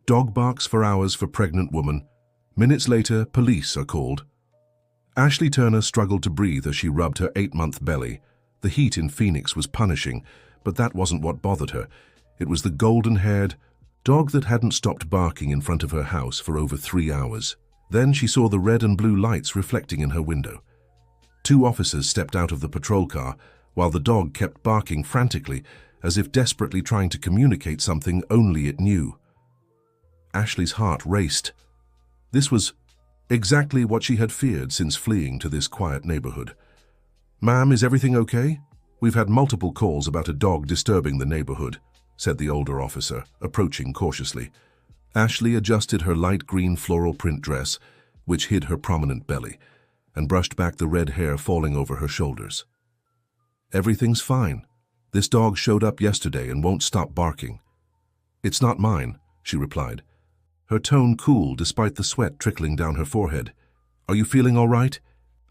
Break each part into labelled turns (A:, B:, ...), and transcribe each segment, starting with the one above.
A: Dog barks for hours for pregnant woman. Minutes later, police are called. Ashley Turner struggled to breathe as she rubbed her 8-month belly. The heat in Phoenix was punishing, but that wasn't what bothered her. It was the golden-haired dog that hadn't stopped barking in front of her house for over 3 hours. Then she saw the red and blue lights reflecting in her window. 2 officers stepped out of the patrol car, while the dog kept barking frantically, as if desperately trying to communicate something only it knew. Ashley's heart raced. This was exactly what she had feared since fleeing to this quiet neighborhood. "Ma'am, is everything okay? We've had multiple calls about a dog disturbing the neighborhood," said the older officer, approaching cautiously. Ashley adjusted her light green floral print dress, which hid her prominent belly, and brushed back the red hair falling over her shoulders. "Everything's fine. This dog showed up yesterday and won't stop barking." "It's not mine," she replied. Her tone cooled despite the sweat trickling down her forehead. "Are you feeling all right?"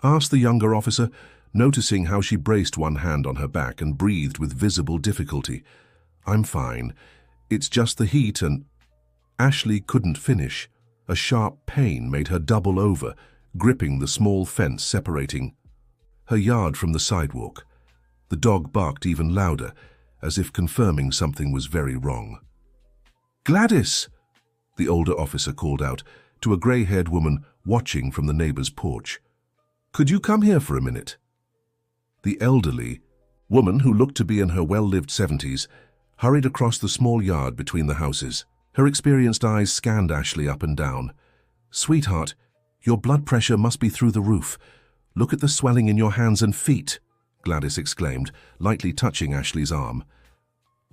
A: asked the younger officer, noticing how she braced one hand on her back and breathed with visible difficulty. "I'm fine. It's just the heat and—" Ashley couldn't finish. A sharp pain made her double over, gripping the small fence separating her yard from the sidewalk. The dog barked even louder, as if confirming something was very wrong. "Gladys!" the older officer called out to a gray-haired woman watching from the neighbor's porch. "Could you come here for a minute?" The elderly woman, who looked to be in her well-lived 70s, hurried across the small yard between the houses. Her experienced eyes scanned Ashley up and down. "Sweetheart, your blood pressure must be through the roof. Look at the swelling in your hands and feet," Gladys exclaimed, lightly touching Ashley's arm.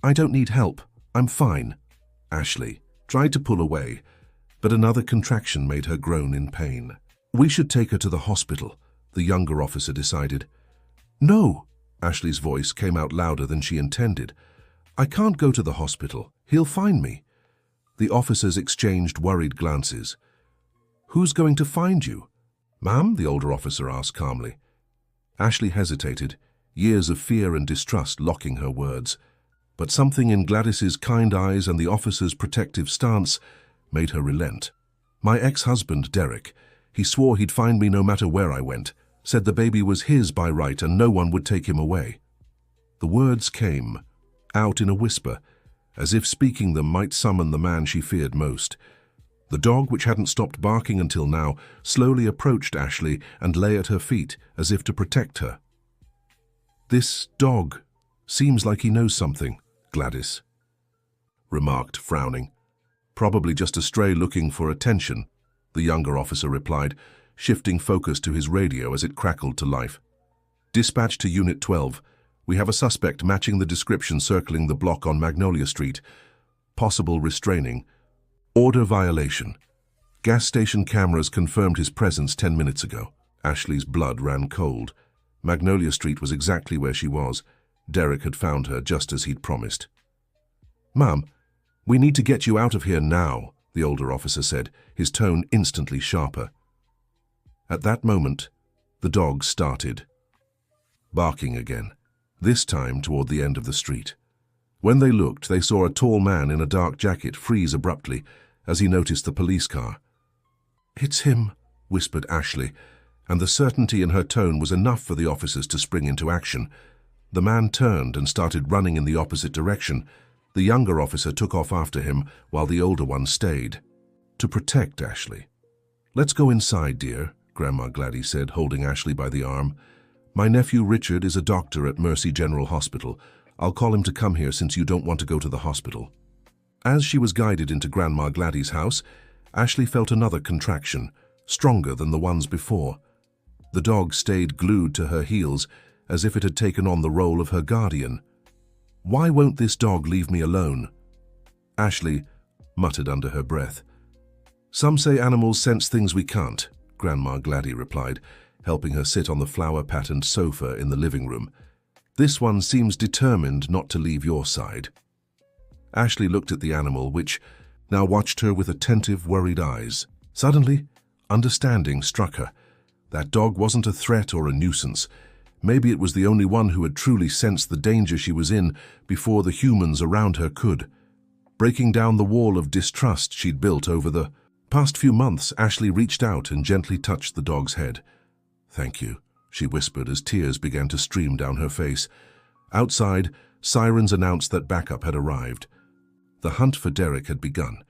A: "I don't need help. I'm fine." Ashley tried to pull away, but another contraction made her groan in pain. "We should take her to the hospital," the younger officer decided. "No," Ashley's voice came out louder than she intended. "I can't go to the hospital. He'll find me." The officers exchanged worried glances. "Who's going to find you?" "Ma'am?" the older officer asked calmly. Ashley hesitated, years of fear and distrust locking her words. But something in Gladys's kind eyes and the officer's protective stance made her relent. "My ex-husband, Derek. He swore he'd find me no matter where I went, said the baby was his by right and no one would take him away." The words came out in a whisper, as if speaking them might summon the man she feared most. The dog, which hadn't stopped barking until now, slowly approached Ashley and lay at her feet as if to protect her. "This dog seems like he knows something," Gladys remarked, frowning. "Probably just a stray looking for attention," the younger officer replied, shifting focus to his radio as it crackled to life. "Dispatch to Unit 12. We have a suspect matching the description circling the block on Magnolia Street. Possible restraining. Order violation. Gas station cameras confirmed his presence 10 minutes ago." Ashley's blood ran cold. Magnolia Street was exactly where she was. Derek had found her just as he'd promised. "Ma'am, we need to get you out of here now," the older officer said, his tone instantly sharper. At that moment, the dog started barking again, this time toward the end of the street. When they looked, they saw a tall man in a dark jacket freeze abruptly as he noticed the police car. "It's him," whispered Ashley, and the certainty in her tone was enough for the officers to spring into action. The man turned and started running in the opposite direction. The younger officer took off after him, while the older one stayed to protect Ashley. "Let's go inside, dear," Grandma Gladys said, holding Ashley by the arm. "My nephew Richard is a doctor at Mercy General Hospital. I'll call him to come here since you don't want to go to the hospital." As she was guided into Grandma Gladys' house, Ashley felt another contraction, stronger than the ones before. The dog stayed glued to her heels, as if it had taken on the role of her guardian. "Why won't this dog leave me alone?" Ashley muttered under her breath. "Some say animals sense things we can't," Grandma Gladys replied, helping her sit on the flower-patterned sofa in the living room. "This one seems determined not to leave your side." Ashley looked at the animal, which now watched her with attentive, worried eyes. Suddenly, understanding struck her. That dog wasn't a threat or a nuisance. Maybe it was the only one who had truly sensed the danger she was in before the humans around her could. breaking down the wall of distrust she'd built over the past few months. Ashley reached out and gently touched the dog's head. "Thank you," she whispered as tears began to stream down her face. Outside, sirens announced that backup had arrived. The hunt for Derek had begun,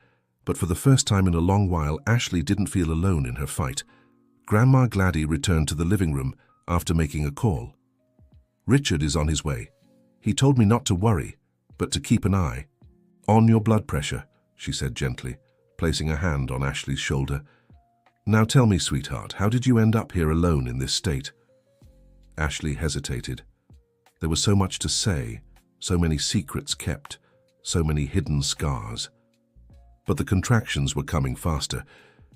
A: but for the first time in a long while, Ashley didn't feel alone in her fight. Grandma Gladdy returned to the living room after making a call. "Richard is on his way. He told me not to worry, but to keep an eye on your blood pressure," she said gently, placing a hand on Ashley's shoulder. "Now tell me, sweetheart, how did you end up here alone in this state?" Ashley hesitated. There was so much to say, so many secrets kept, so many hidden scars. But the contractions were coming faster,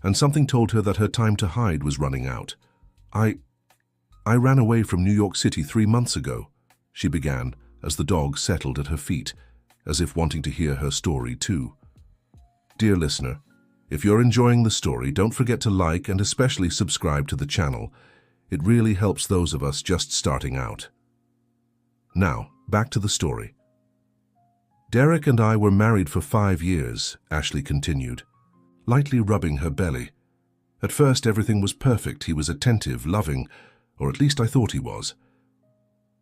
A: and something told her that her time to hide was running out. I ran away from New York City 3 months ago," she began as the dog settled at her feet, as if wanting to hear her story too. Dear listener, if you're enjoying the story, don't forget to like and especially subscribe to the channel. It really helps those of us just starting out. Now, back to the story. "Derek and I were married for 5 years, Ashley continued, lightly rubbing her belly. "At first, everything was perfect. He was attentive, loving, or at least I thought he was."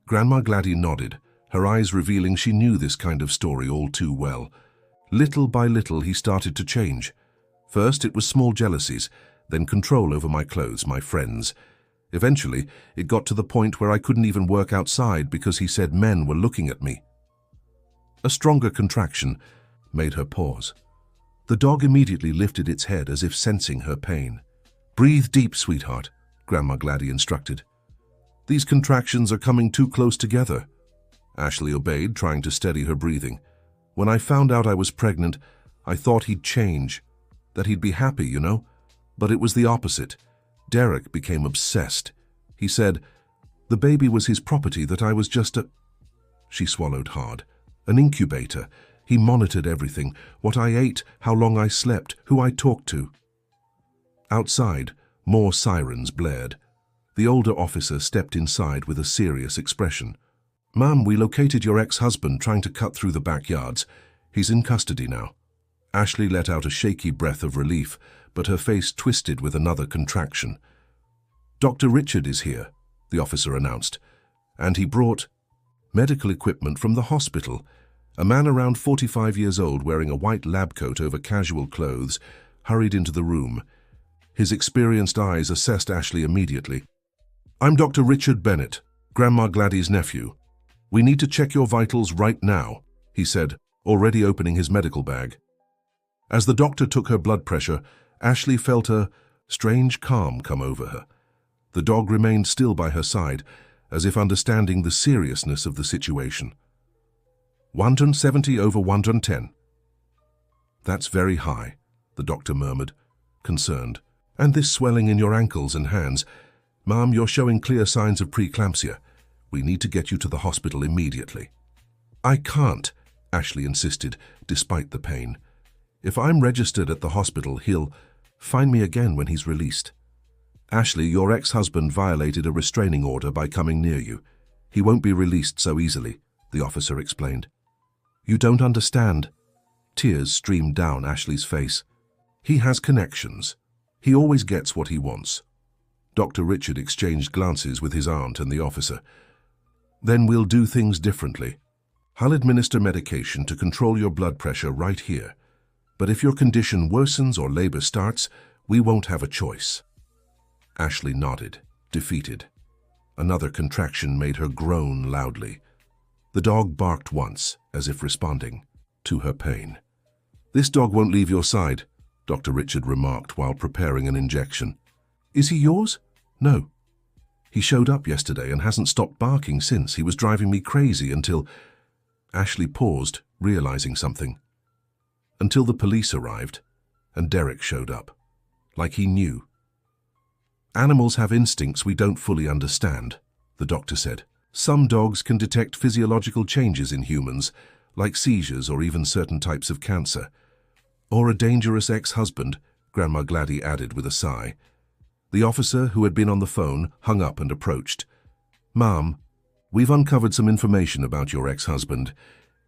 A: Grandma Gladdy nodded, her eyes revealing she knew this kind of story all too well. Little by little, he started to change. First, it was small jealousies, then control over my clothes, my friends. Eventually, it got to the point where I couldn't even work outside because he said men were looking at me. A stronger contraction made her pause. The dog immediately lifted its head as if sensing her pain. "Breathe deep, sweetheart," Grandma Gladdy instructed. "These contractions are coming too close together." Ashley obeyed, trying to steady her breathing. "When I found out I was pregnant, I thought he'd change, that he'd be happy, you know? But it was the opposite. Derek became obsessed. He said the baby was his property, that I was just a—" She swallowed hard. "An incubator. He monitored everything, what I ate, how long I slept, who I talked to." Outside, more sirens blared. The older officer stepped inside with a serious expression. "Ma'am, we located your ex-husband trying to cut through the backyards. He's in custody now." Ashley let out a shaky breath of relief, but her face twisted with another contraction. "Dr. Richard is here," the officer announced, "and he brought medical equipment from the hospital." A man around 45 years old, wearing a white lab coat over casual clothes, hurried into the room. His experienced eyes assessed Ashley immediately. "I'm Dr. Richard Bennett, Grandma Gladdy's nephew. We need to check your vitals right now," he said, already opening his medical bag. As the doctor took her blood pressure, Ashley felt a strange calm come over her. The dog remained still by her side, as if understanding the seriousness of the situation. 170 over 110. "That's very high," the doctor murmured, concerned. "And this swelling in your ankles and hands. Ma'am, you're showing clear signs of preeclampsia. We need to get you to the hospital immediately." "I can't," Ashley insisted, despite the pain. "If I'm registered at the hospital, he'll find me again when he's released." "Ashley, your ex-husband violated a restraining order by coming near you. He won't be released so easily," the officer explained. "You don't understand." Tears streamed down Ashley's face. "He has connections. He always gets what he wants." Dr. Richard exchanged glances with his aunt and the officer. "Then we'll do things differently. I'll administer medication to control your blood pressure right here. But if your condition worsens or labor starts, we won't have a choice." Ashley nodded, defeated. Another contraction made her groan loudly. The dog barked once, as if responding to her pain. "This dog won't leave your side," Dr. Richard remarked while preparing an injection. "Is he yours?" "No. He showed up yesterday and hasn't stopped barking since. He was driving me crazy until—" Ashley paused, realizing something. "Until the police arrived, and Derek showed up. Like he knew." "Animals have instincts we don't fully understand," the doctor said. "Some dogs can detect physiological changes in humans, like seizures or even certain types of cancer. Or a dangerous ex-husband," Grandma Gladdy added with a sigh. The officer, who had been on the phone, hung up and approached. "Ma'am, we've uncovered some information about your ex-husband.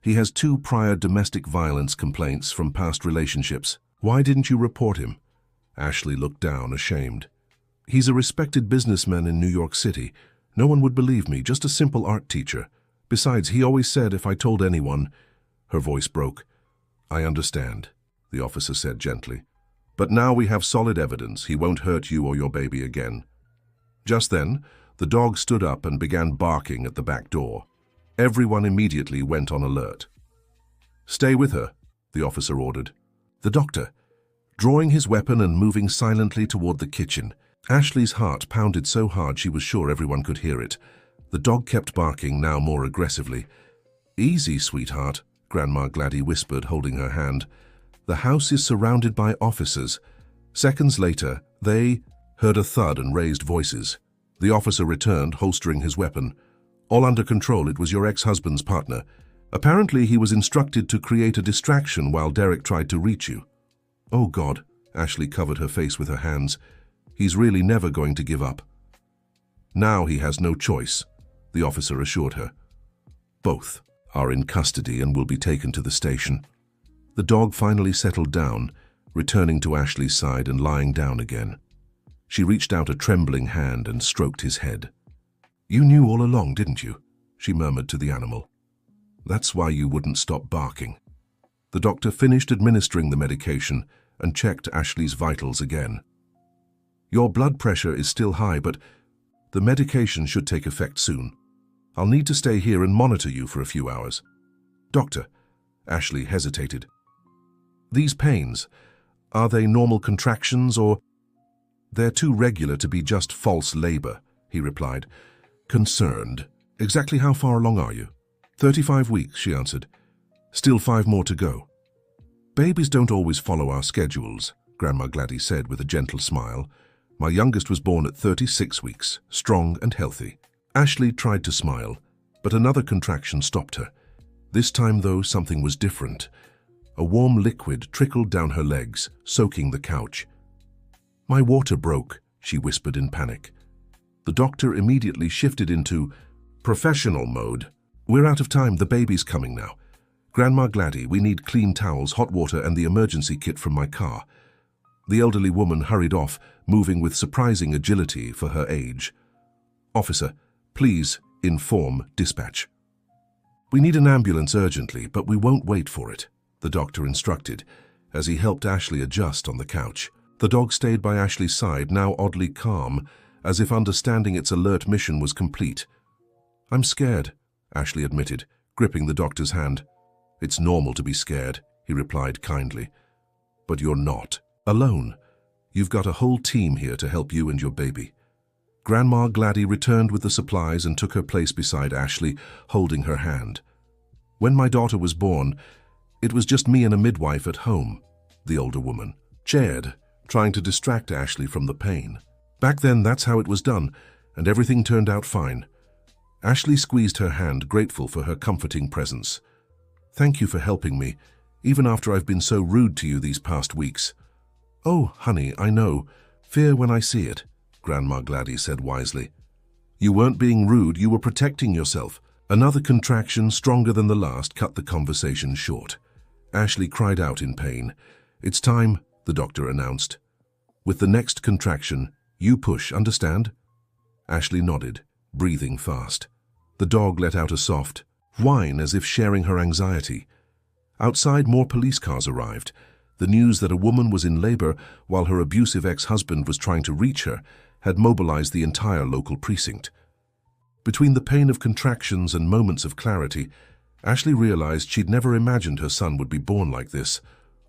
A: He has 2 prior domestic violence complaints from past relationships. Why didn't you report him? Ashley looked down, ashamed. He's a respected businessman in New York City. No one would believe me, just a simple art teacher. Besides, he always said if I told anyone... Her voice broke. I understand, the officer said gently. But now we have solid evidence he won't hurt you or your baby again. Just then, the dog stood up and began barking at the back door. Everyone immediately went on alert. Stay with her, the officer ordered. The doctor, drawing his weapon and moving silently toward the kitchen. Ashley's heart pounded so hard she was sure everyone could hear it. The dog kept barking, now more aggressively. Easy, sweetheart, Grandma Gladdy whispered, holding her hand. The house is surrounded by officers. Seconds later, they heard a thud and raised voices. The officer returned, holstering his weapon. All under control, it was your ex-husband's partner. Apparently, he was instructed to create a distraction while Derek tried to reach you. Oh God, Ashley covered her face with her hands. He's really never going to give up. Now he has no choice, the officer assured her. Both are in custody and will be taken to the station. The dog finally settled down, returning to Ashley's side and lying down again. She reached out a trembling hand and stroked his head. You knew all along, didn't you? She murmured to the animal. That's why you wouldn't stop barking. The doctor finished administering the medication and checked Ashley's vitals again. Your blood pressure is still high, but the medication should take effect soon. I'll need to stay here and monitor you for a few hours. Doctor, Ashley hesitated. These pains, are they normal contractions or... They're too regular to be just false labor, he replied. Concerned. Exactly how far along are you? 35 weeks, she answered. Still 5 more to go. Babies don't always follow our schedules, Grandma Gladdy said with a gentle smile. My youngest was born at 36 weeks, strong and healthy. Ashley tried to smile, but another contraction stopped her. This time, though, something was different. A warm liquid trickled down her legs, soaking the couch. My water broke, she whispered in panic. The doctor immediately shifted into professional mode. We're out of time, the baby's coming now. Grandma Gladdy, we need clean towels, hot water, and the emergency kit from my car. The elderly woman hurried off, moving with surprising agility for her age. Officer, please inform dispatch. We need an ambulance urgently, but we won't wait for it, the doctor instructed, as he helped Ashley adjust on the couch. The dog stayed by Ashley's side, now oddly calm, as if understanding its alert mission was complete. I'm scared, Ashley admitted, gripping the doctor's hand. It's normal to be scared, he replied kindly. But you're not alone. You've got a whole team here to help you and your baby. Grandma Gladdy returned with the supplies and took her place beside Ashley, holding her hand. When my daughter was born, it was just me and a midwife at home, the older woman chaired, trying to distract Ashley from the pain. Back then, that's how it was done, and everything turned out fine. Ashley squeezed her hand, grateful for her comforting presence. Thank you for helping me, even after I've been so rude to you these past weeks. Oh, honey, I know. Fear when I see it, Grandma Gladdy said wisely. You weren't being rude, you were protecting yourself. Another contraction, stronger than the last, cut the conversation short. Ashley cried out in pain. It's time, the doctor announced. With the next contraction, you push, understand? Ashley nodded, breathing fast. The dog let out a soft whine as if sharing her anxiety. Outside, more police cars arrived. The news that a woman was in labor while her abusive ex-husband was trying to reach her had mobilized the entire local precinct. Between the pain of contractions and moments of clarity, Ashley realized she'd never imagined her son would be born like this,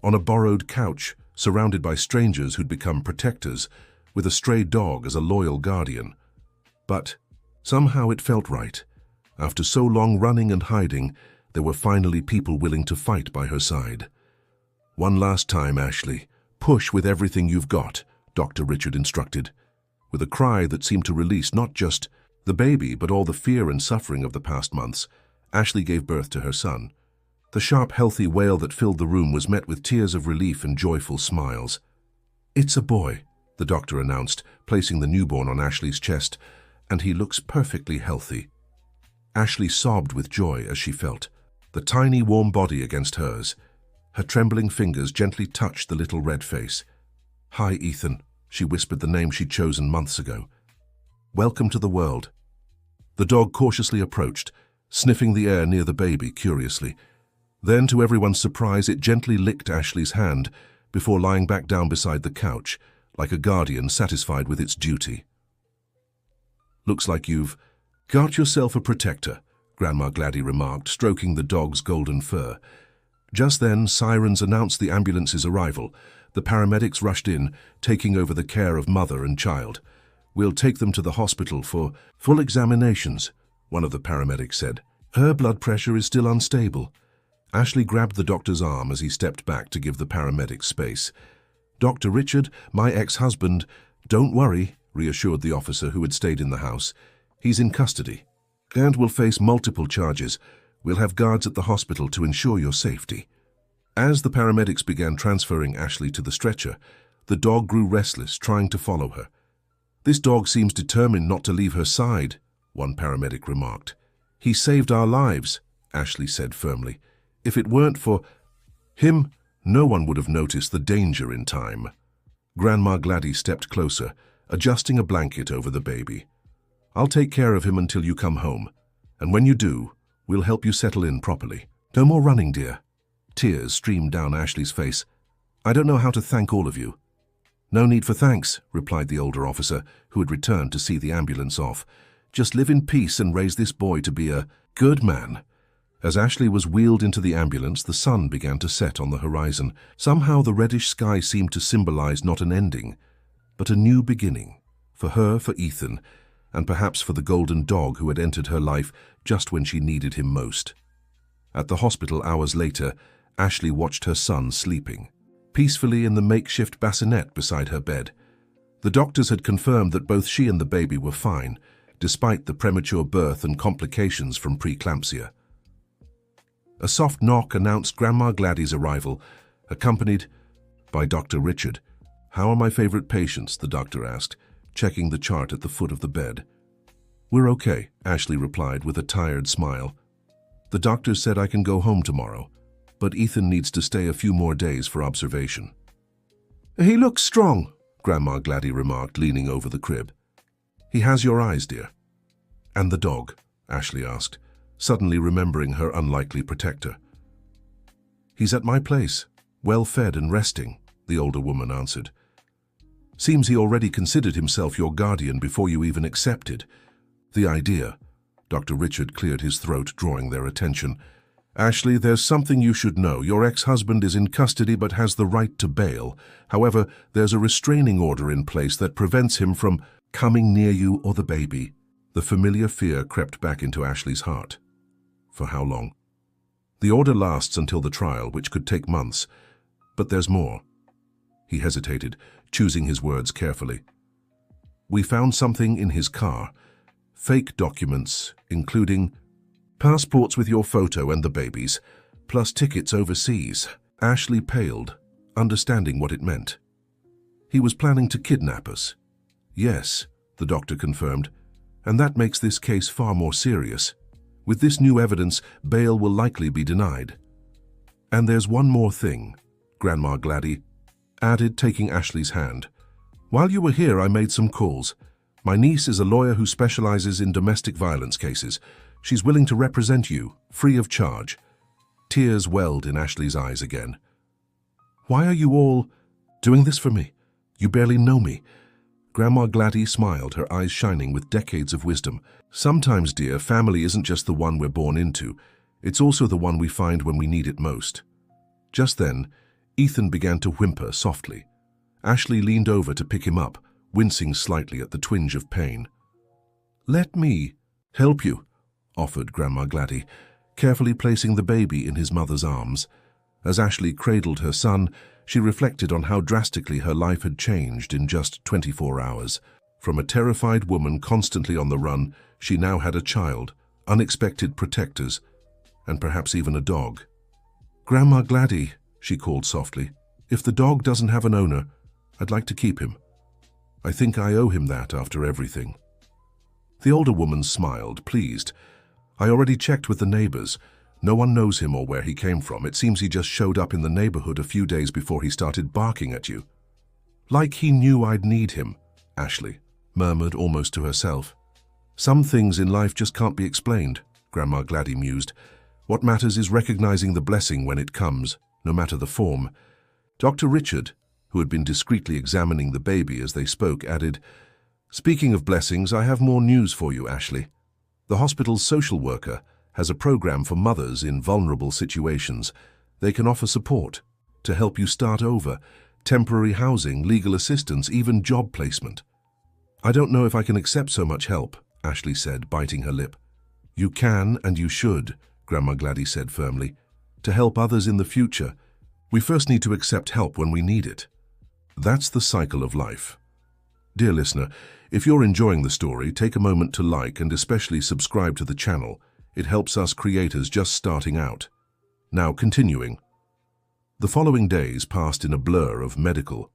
A: on a borrowed couch, surrounded by strangers who'd become protectors, with a stray dog as a loyal guardian. But somehow it felt right. After so long running and hiding, there were finally people willing to fight by her side. One last time, Ashley. Push with everything you've got, Dr. Richard instructed. With a cry that seemed to release not just the baby, but all the fear and suffering of the past months, Ashley gave birth to her son. The sharp, healthy wail that filled the room was met with tears of relief and joyful smiles. It's a boy, the doctor announced, placing the newborn on Ashley's chest, and he looks perfectly healthy. Ashley sobbed with joy as she felt the tiny warm body against hers. Her trembling fingers gently touched the little red face. "Hi, Ethan," she whispered the name she'd chosen months ago. "Welcome to the world." The dog cautiously approached, sniffing the air near the baby curiously. Then, to everyone's surprise, it gently licked Ashley's hand before lying back down beside the couch, like a guardian satisfied with its duty. "Looks like you've got yourself a protector," Grandma Gladdy remarked, stroking the dog's golden fur. Just then, sirens announced the ambulance's arrival. The paramedics rushed in, taking over the care of mother and child. "We'll take them to the hospital for full examinations," one of the paramedics said. "Her blood pressure is still unstable." Ashley grabbed the doctor's arm as he stepped back to give the paramedics space. "Dr. Richard, my ex-husband, don't worry," reassured the officer who had stayed in the house. "He's in custody and will face multiple charges. We'll have guards at the hospital to ensure your safety." As the paramedics began transferring Ashley to the stretcher, the dog grew restless, trying to follow her. "This dog seems determined not to leave her side," one paramedic remarked. "He saved our lives," Ashley said firmly. "If it weren't for him, no one would have noticed the danger in time." Grandma Gladdy stepped closer, adjusting a blanket over the baby. "I'll take care of him until you come home, and when you do, we'll help you settle in properly. No more running, dear." Tears streamed down Ashley's face. "I don't know how to thank all of you." "No need for thanks," replied the older officer, who had returned to see the ambulance off. "Just live in peace and raise this boy to be a good man." As Ashley was wheeled into the ambulance, the sun began to set on the horizon. Somehow the reddish sky seemed to symbolize not an ending, but a new beginning. For her, for Ethan, and perhaps for the golden dog who had entered her life just when she needed him most. At the hospital hours later, Ashley watched her son sleeping peacefully in the makeshift bassinet beside her bed. The doctors had confirmed that both she and the baby were fine, despite the premature birth and complications from preeclampsia. A soft knock announced Grandma Gladdy's arrival, accompanied by Dr. Richard. "How are my favorite patients?" the doctor asked, checking the chart at the foot of the bed. "We're okay," Ashley replied with a tired smile. "The doctor said I can go home tomorrow, but Ethan needs to stay a few more days for observation." "He looks strong," Grandma Gladdy remarked, leaning over the crib. "He has your eyes, dear." "And the dog?" Ashley asked, suddenly remembering her unlikely protector. "He's at my place, well-fed and resting," the older woman answered. "Seems he already considered himself your guardian before you even accepted." "The idea." Dr. Richard cleared his throat, drawing their attention. "Ashley, there's something you should know. Your ex-husband is in custody but has the right to bail. However, there's a restraining order in place that prevents him from coming near you or the baby." The familiar fear crept back into Ashley's heart. "For how long?" "The order lasts until the trial, which could take months. But there's more." He hesitated, choosing his words carefully. "We found something in his car. Fake documents, including passports with your photo and the baby's, plus tickets overseas." Ashley paled, understanding what it meant. "He was planning to kidnap us." "Yes," the doctor confirmed, "and that makes this case far more serious. With this new evidence, bail will likely be denied." "And there's one more thing," Grandma Gladdy added, taking Ashley's hand. "While you were here, I made some calls. My niece is a lawyer who specializes in domestic violence cases. She's willing to represent you, free of charge." Tears welled in Ashley's eyes again. "Why are you all doing this for me? You barely know me." Grandma Gladdy smiled, her eyes shining with decades of wisdom. "Sometimes, dear, family isn't just the one we're born into. It's also the one we find when we need it most." Just then, Ethan began to whimper softly. Ashley leaned over to pick him up, wincing slightly at the twinge of pain. "Let me help you," offered Grandma Gladdy, carefully placing the baby in his mother's arms. As Ashley cradled her son, she reflected on how drastically her life had changed in just 24 hours. From a terrified woman constantly on the run, she now had a child, unexpected protectors, and perhaps even a dog. "Grandma Gladdy," she called softly, "if the dog doesn't have an owner, I'd like to keep him. I think I owe him that after everything." The older woman smiled, pleased. "I already checked with the neighbors. No one knows him or where he came from. It seems he just showed up in the neighborhood a few days before he started barking at you. Like he knew I'd need him, Ashley murmured almost to herself. Some things in life just can't be explained, Grandma Gladdy mused. What matters is recognizing the blessing when it comes, no matter the form. Dr. Richard, who had been discreetly examining the baby as they spoke, added, "Speaking of blessings, I have more news for you, Ashley. The hospital's social worker has a program for mothers in vulnerable situations. They can offer support to help you start over, temporary housing, legal assistance, even job placement." "I don't know if I can accept so much help," Ashley said, biting her lip. "You can and you should," Grandma Gladdy said firmly. "To help others in the future, we first need to accept help when we need it. That's the cycle of life." Dear listener, if you're enjoying the story, take a moment to like and especially subscribe to the channel. It helps us creators just starting out. Now continuing. The following days passed in a blur of medical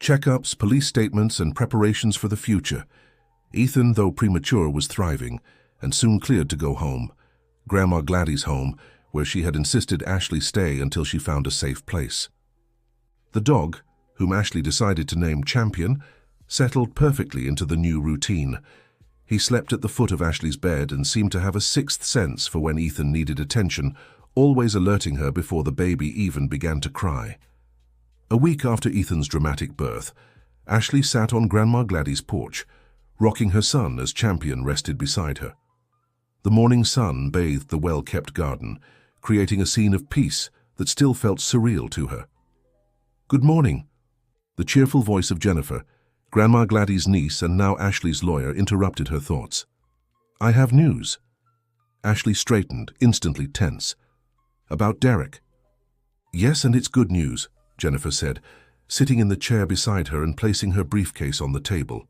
A: checkups, police statements, and preparations for the future. Ethan, though premature, was thriving and soon cleared to go home. Grandma Gladdy's home, where she had insisted Ashley stay until she found a safe place. The dog, whom Ashley decided to name Champion, settled perfectly into the new routine. He slept at the foot of Ashley's bed and seemed to have a sixth sense for when Ethan needed attention, always alerting her before the baby even began to cry. A week after Ethan's dramatic birth, Ashley sat on Grandma Gladdy's porch, rocking her son as Champion rested beside her. The morning sun bathed the well-kept garden, creating a scene of peace that still felt surreal to her. "Good morning." The cheerful voice of Jennifer, Grandma Gladdy's niece and now Ashley's lawyer, interrupted her thoughts. "I have news." Ashley straightened, instantly tense. "About Derek?" "Yes, and it's good news," Jennifer said, sitting in the chair beside her and placing her briefcase on the table.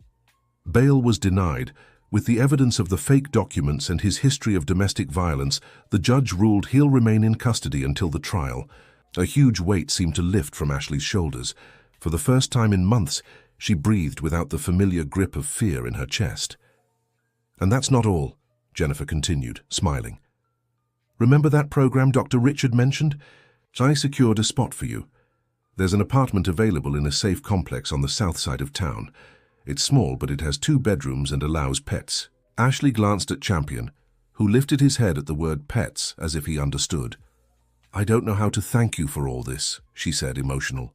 A: Bail was denied. With the evidence of the fake documents and his history of domestic violence, the judge ruled he'll remain in custody until the trial. A huge weight seemed to lift from Ashley's shoulders. For the first time in months, she breathed without the familiar grip of fear in her chest. "And that's not all," Jennifer continued, smiling. "Remember that program Dr. Richard mentioned? I secured a spot for you. There's an apartment available in a safe complex on the south side of town. It's small, but it has 2 bedrooms and allows pets." Ashley glanced at Champion, who lifted his head at the word pets as if he understood. "I don't know how to thank you for all this," she said, emotional.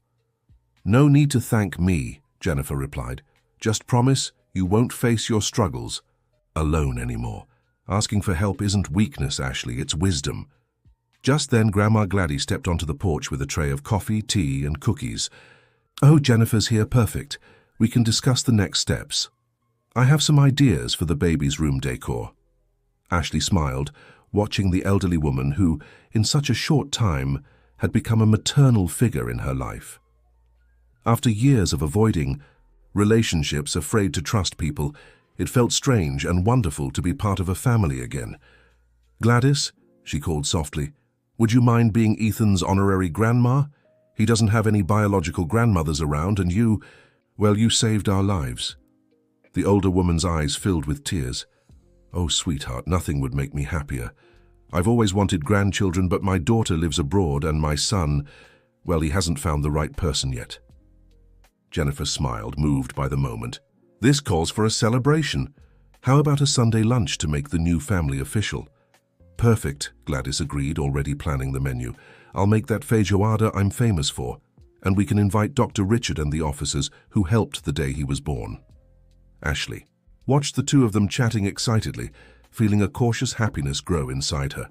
A: "No need to thank me," Jennifer replied. "Just promise you won't face your struggles alone anymore. Asking for help isn't weakness, Ashley, it's wisdom." Just then, Grandma Gladdy stepped onto the porch with a tray of coffee, tea, and cookies. "Oh, Jennifer's here, perfect. We can discuss the next steps. I have some ideas for the baby's room decor." Ashley smiled, watching the elderly woman who, in such a short time, had become a maternal figure in her life. After years of avoiding relationships, afraid to trust people, it felt strange and wonderful to be part of a family again. "Gladys," she called softly, "would you mind being Ethan's honorary grandma? He doesn't have any biological grandmothers around, and you saved our lives." The older woman's eyes filled with tears. "Oh, sweetheart, nothing would make me happier. I've always wanted grandchildren, but my daughter lives abroad, and my son, well, he hasn't found the right person yet." Jennifer smiled, moved by the moment. "This calls for a celebration. How about a Sunday lunch to make the new family official?" "Perfect," Gladys agreed, already planning the menu. "I'll make that feijoada I'm famous for, and we can invite Dr. Richard and the officers who helped the day he was born." Ashley watched the two of them chatting excitedly, feeling a cautious happiness grow inside her.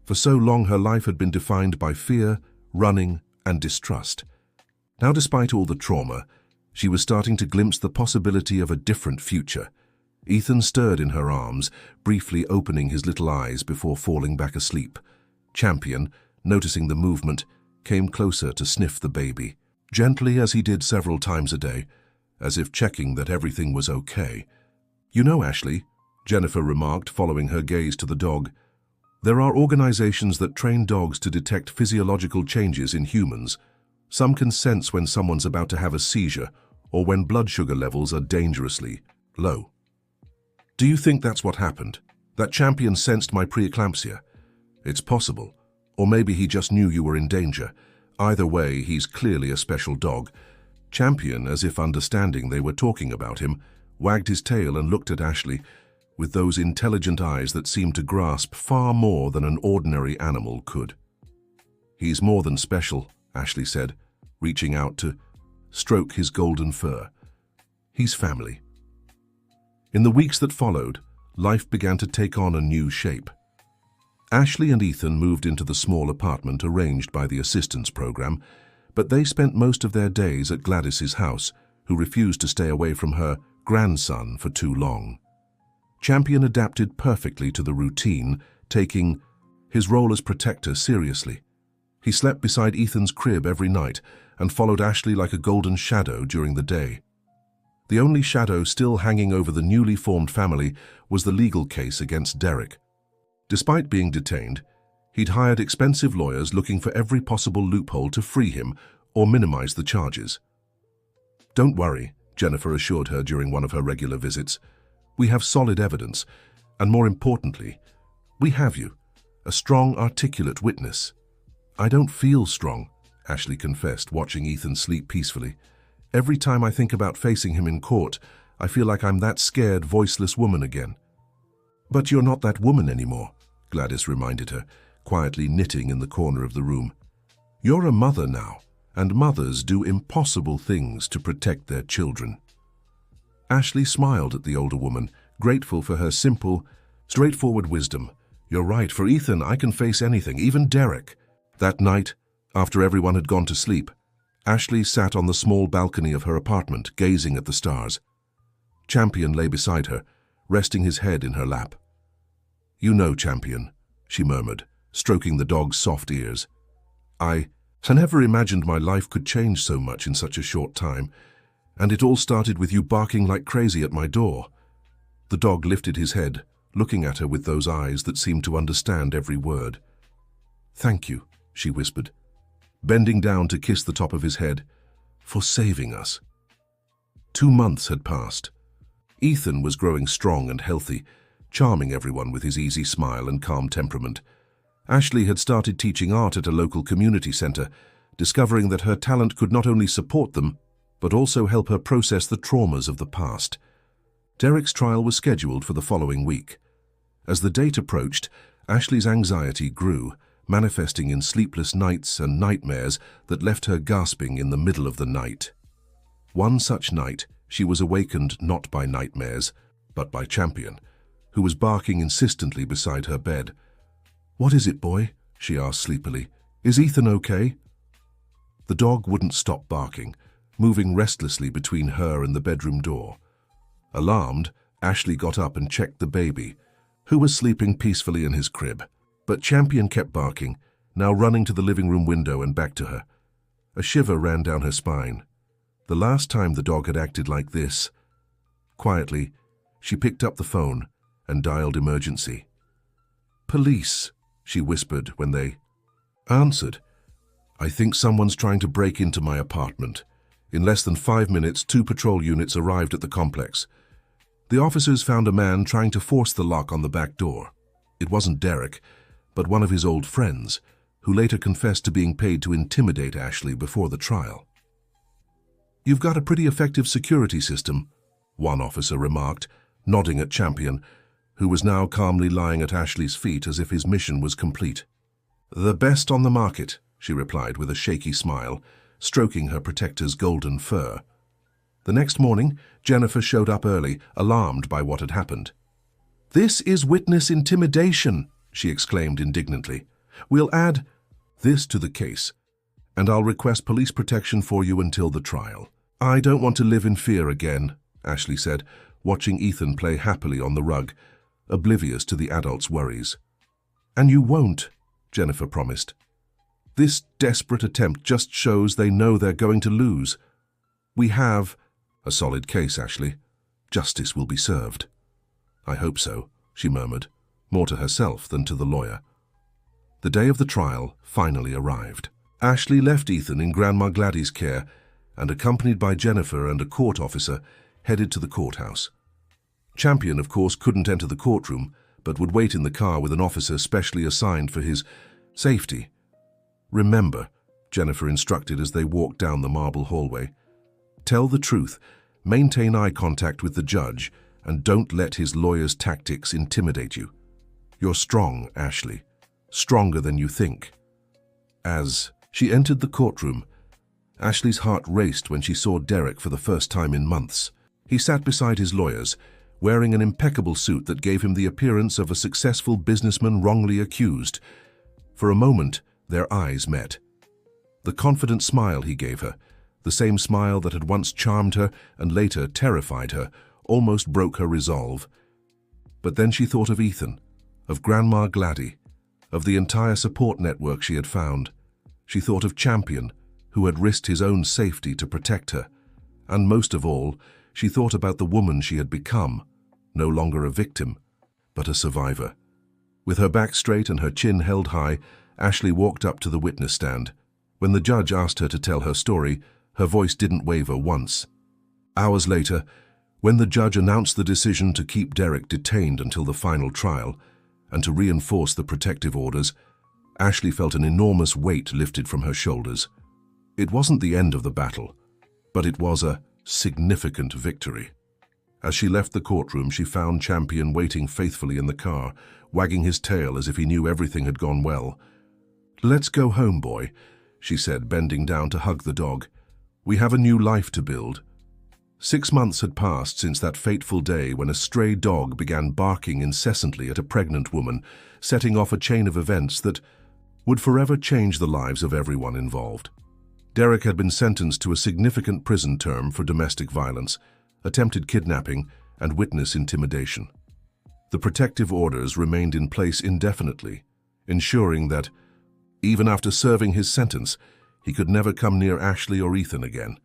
A: For so long her life had been defined by fear, running, and distrust. Now, despite all the trauma, she was starting to glimpse the possibility of a different future. Ethan stirred in her arms, briefly opening his little eyes before falling back asleep. Champion, noticing the movement, came closer to sniff the baby, gently as he did several times a day, as if checking that everything was okay. "You know, Ashley," Jennifer remarked, following her gaze to the dog, "there are organizations that train dogs to detect physiological changes in humans. Some can sense when someone's about to have a seizure or when blood sugar levels are dangerously low. Do you think that's what happened? That Champion sensed my preeclampsia? It's possible. Or maybe he just knew you were in danger. Either way, he's clearly a special dog. Champion, as if understanding they were talking about him, wagged his tail and looked at Ashley with those intelligent eyes that seemed to grasp far more than an ordinary animal could. He's more than special, Ashley said, reaching out to stroke his golden fur. He's family. In the weeks that followed, life began to take on a new shape. Ashley and Ethan moved into the small apartment arranged by the assistance program, but they spent most of their days at Gladys's house, who refused to stay away from her grandson for too long. Champion adapted perfectly to the routine, taking his role as protector seriously. He slept beside Ethan's crib every night and followed Ashley like a golden shadow during the day. The only shadow still hanging over the newly formed family was the legal case against Derek. Despite being detained, he'd hired expensive lawyers looking for every possible loophole to free him or minimize the charges. "Don't worry," Jennifer assured her during one of her regular visits. "We have solid evidence, and more importantly, we have you, a strong, articulate witness." "I don't feel strong," Ashley confessed, watching Ethan sleep peacefully. "Every time I think about facing him in court, I feel like I'm that scared, voiceless woman again." "But you're not that woman anymore," Gladys reminded her, quietly knitting in the corner of the room. "You're a mother now, and mothers do impossible things to protect their children." Ashley smiled at the older woman, grateful for her simple, straightforward wisdom. "You're right, for Ethan, I can face anything, even Derek." That night, after everyone had gone to sleep, Ashley sat on the small balcony of her apartment, gazing at the stars. Champion lay beside her, resting his head in her lap. "You know, Champion," she murmured, stroking the dog's soft ears. I never imagined my life could change so much in such a short time, and it all started with you barking like crazy at my door." The dog lifted his head, looking at her with those eyes that seemed to understand every word. "Thank you," she whispered, bending down to kiss the top of his head, "for saving us." 2 months had passed. Ethan was growing strong and healthy, charming everyone with his easy smile and calm temperament. Ashley had started teaching art at a local community center, discovering that her talent could not only support them, but also help her process the traumas of the past. Derek's trial was scheduled for the following week. As the date approached, Ashley's anxiety grew, manifesting in sleepless nights and nightmares that left her gasping in the middle of the night. One such night, she was awakened not by nightmares, but by Champion, who was barking insistently beside her bed. "What is it, boy?" she asked sleepily. "Is Ethan okay?" The dog wouldn't stop barking, moving restlessly between her and the bedroom door. Alarmed, Ashley got up and checked the baby, who was sleeping peacefully in his crib. But Champion kept barking, now running to the living room window and back to her. A shiver ran down her spine. The last time the dog had acted like this. Quietly, she picked up the phone and dialed emergency. "Police," she whispered when they answered. "I think someone's trying to break into my apartment." In less than 5 minutes, 2 patrol units arrived at the complex. The officers found a man trying to force the lock on the back door. It wasn't Derek, but one of his old friends, who later confessed to being paid to intimidate Ashley before the trial. "You've got a pretty effective security system," one officer remarked, nodding at Champion, who was now calmly lying at Ashley's feet as if his mission was complete. "The best on the market," she replied with a shaky smile, stroking her protector's golden fur. The next morning, Jennifer showed up early, alarmed by what had happened. "This is witness intimidation," she exclaimed indignantly. "We'll add this to the case, and I'll request police protection for you until the trial." "I don't want to live in fear again," Ashley said, watching Ethan play happily on the rug, oblivious to the adult's worries. "And you won't," Jennifer promised. "This desperate attempt just shows they know they're going to lose. We have a solid case, Ashley. Justice will be served." "I hope so," she murmured, more to herself than to the lawyer. The day of the trial finally arrived. Ashley left Ethan in Grandma Gladys' care and, accompanied by Jennifer and a court officer, headed to the courthouse. Champion, of course, couldn't enter the courtroom, but would wait in the car with an officer specially assigned for his safety. "Remember," Jennifer instructed as they walked down the marble hallway, "tell the truth, maintain eye contact with the judge, and don't let his lawyer's tactics intimidate you. You're strong, Ashley. Stronger than you think." As she entered the courtroom, Ashley's heart raced when she saw Derek for the first time in months. He sat beside his lawyers, wearing an impeccable suit that gave him the appearance of a successful businessman wrongly accused. For a moment, their eyes met. The confident smile he gave her, the same smile that had once charmed her and later terrified her, almost broke her resolve. But then she thought of Ethan, of Grandma Gladdy, of the entire support network she had found. She thought of Champion, who had risked his own safety to protect her. And most of all, she thought about the woman she had become, no longer a victim, but a survivor. With her back straight and her chin held high, Ashley walked up to the witness stand. When the judge asked her to tell her story, her voice didn't waver once. Hours later, when the judge announced the decision to keep Derek detained until the final trial and to reinforce the protective orders, Ashley felt an enormous weight lifted from her shoulders. It wasn't the end of the battle, but it was a significant victory. As she left the courtroom, she found Champion waiting faithfully in the car, wagging his tail as if he knew everything had gone well. "Let's go home, boy," she said, bending down to hug the dog. "We have a new life to build." 6 months had passed since that fateful day when a stray dog began barking incessantly at a pregnant woman, setting off a chain of events that would forever change the lives of everyone involved. Derek had been sentenced to a significant prison term for domestic violence, attempted kidnapping, and witness intimidation. The protective orders remained in place indefinitely, ensuring that, even after serving his sentence, he could never come near Ashley or Ethan again.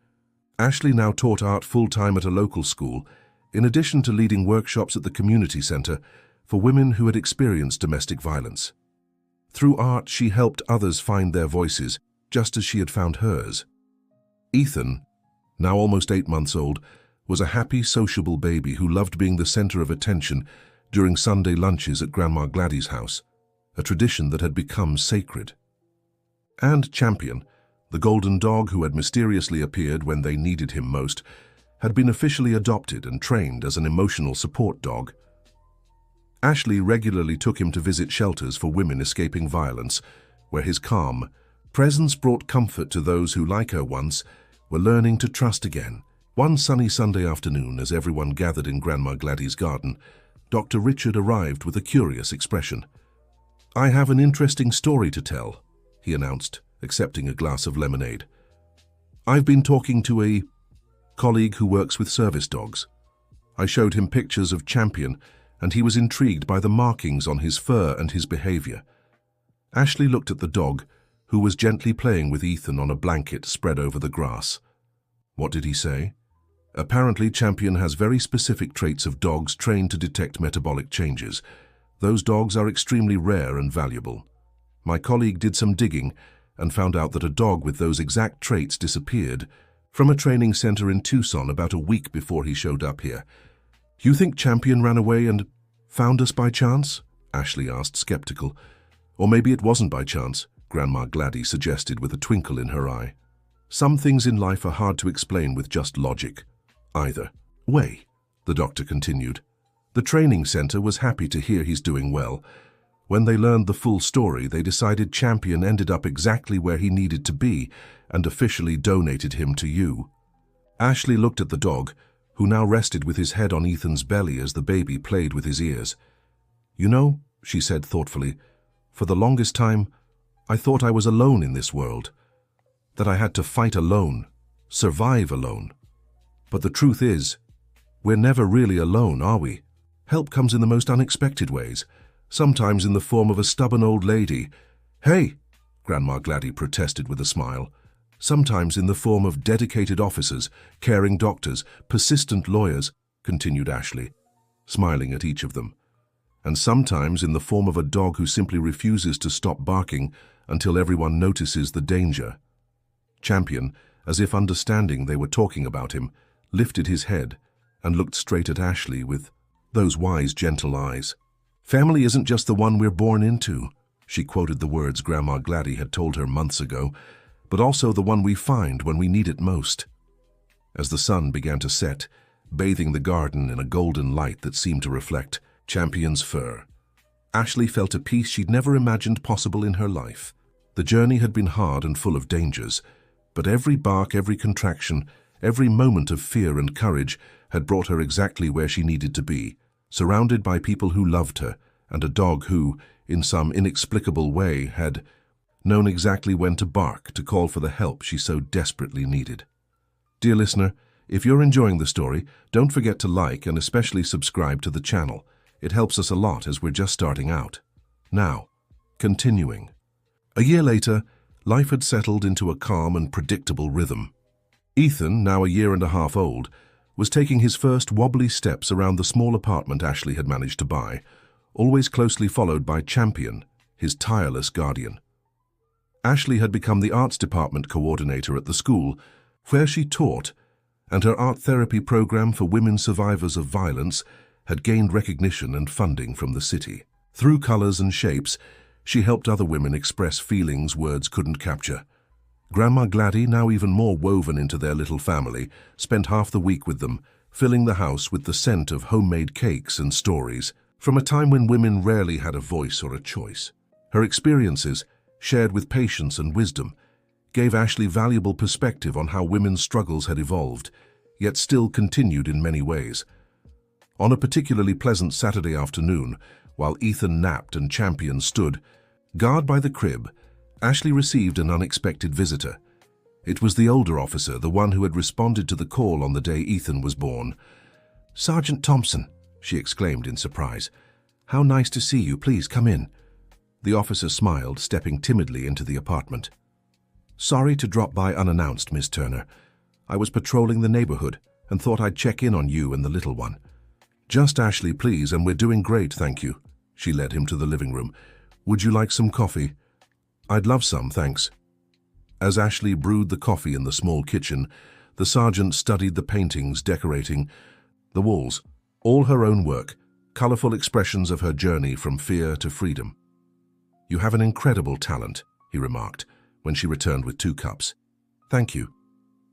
A: Ashley now taught art full-time at a local school, in addition to leading workshops at the community center for women who had experienced domestic violence. Through art, she helped others find their voices, just as she had found hers. Ethan, now almost 8 months old, was a happy, sociable baby who loved being the center of attention during Sunday lunches at Grandma Gladdy's house, a tradition that had become sacred. And Champion, the golden dog who had mysteriously appeared when they needed him most, had been officially adopted and trained as an emotional support dog. Ashley regularly took him to visit shelters for women escaping violence, where his calm presence brought comfort to those who, like her once, were learning to trust again. One sunny Sunday afternoon, as everyone gathered in Grandma Gladdy's garden, Dr. Richard arrived with a curious expression. "I have an interesting story to tell," he announced, accepting a glass of lemonade. "I've been talking to a colleague who works with service dogs. I showed him pictures of Champion, and he was intrigued by the markings on his fur and his behavior." Ashley looked at the dog, who was gently playing with Ethan on a blanket spread over the grass. "What did he say?" "Apparently, Champion has very specific traits of dogs trained to detect metabolic changes. Those dogs are extremely rare and valuable. My colleague did some digging and found out that a dog with those exact traits disappeared from a training center in Tucson about a week before he showed up here. You think Champion ran away and found us by chance?" Ashley asked, skeptical. "Or maybe it wasn't by chance," Grandma Gladdy suggested with a twinkle in her eye. "Some things in life are hard to explain with just logic. Either way," the doctor continued. "The training center was happy to hear he's doing well. When they learned the full story, they decided Champion ended up exactly where he needed to be and officially donated him to you." Ashley looked at the dog, who now rested with his head on Ethan's belly as the baby played with his ears. "You know," she said thoughtfully, "for the longest time, I thought I was alone in this world, that I had to fight alone, survive alone. But the truth is, we're never really alone, are we? Help comes in the most unexpected ways, sometimes in the form of a stubborn old lady. Hey, Grandma Gladdy protested with a smile. Sometimes in the form of dedicated officers, caring doctors, persistent lawyers, continued Ashley, smiling at each of them. And sometimes in the form of a dog who simply refuses to stop barking until everyone notices the danger. Champion, as if understanding they were talking about him, lifted his head and looked straight at Ashley with those wise, gentle eyes. Family isn't just the one we're born into. She quoted the words Grandma Gladdy had told her months ago, but also the one we find when we need it most. As the sun began to set, bathing the garden in a golden light that seemed to reflect Champion's fur, Ashley felt a peace she'd never imagined possible in her life. The journey had been hard and full of dangers, but every bark, every contraction, every moment of fear and courage had brought her exactly where she needed to be, surrounded by people who loved her, and a dog who, in some inexplicable way, had known exactly when to bark to call for the help she so desperately needed. Dear listener, if you're enjoying the story, don't forget to like and especially subscribe to the channel. It helps us a lot as we're just starting out. Now, continuing. A year later, life had settled into a calm and predictable rhythm. Ethan, now a year and a half old, was taking his first wobbly steps around the small apartment Ashley had managed to buy, always closely followed by Champion, his tireless guardian. Ashley had become the arts department coordinator at the school, where she taught, and her art therapy program for women survivors of violence had gained recognition and funding from the city. Through colors and shapes, she helped other women express feelings words couldn't capture. Grandma Gladdy, now even more woven into their little family, spent half the week with them, filling the house with the scent of homemade cakes and stories, from a time when women rarely had a voice or a choice. Her experiences, shared with patience and wisdom, gave Ashley valuable perspective on how women's struggles had evolved, yet still continued in many ways. On a particularly pleasant Saturday afternoon, while Ethan napped and Champion stood guard by the crib, Ashley received an unexpected visitor. It was the older officer, the one who had responded to the call on the day Ethan was born. "Sergeant Thompson," she exclaimed in surprise. "How nice to see you. Please come in." The officer smiled, stepping timidly into the apartment. "Sorry to drop by unannounced, Miss Turner. I was patrolling the neighborhood and thought I'd check in on you and the little one." "Just Ashley, please, and we're doing great, thank you." She led him to the living room. "Would you like some coffee?" "I'd love some, thanks." As Ashley brewed the coffee in the small kitchen, the sergeant studied the paintings decorating the walls, all her own work, colorful expressions of her journey from fear to freedom. "You have an incredible talent," he remarked, when she returned with 2 cups. "Thank you.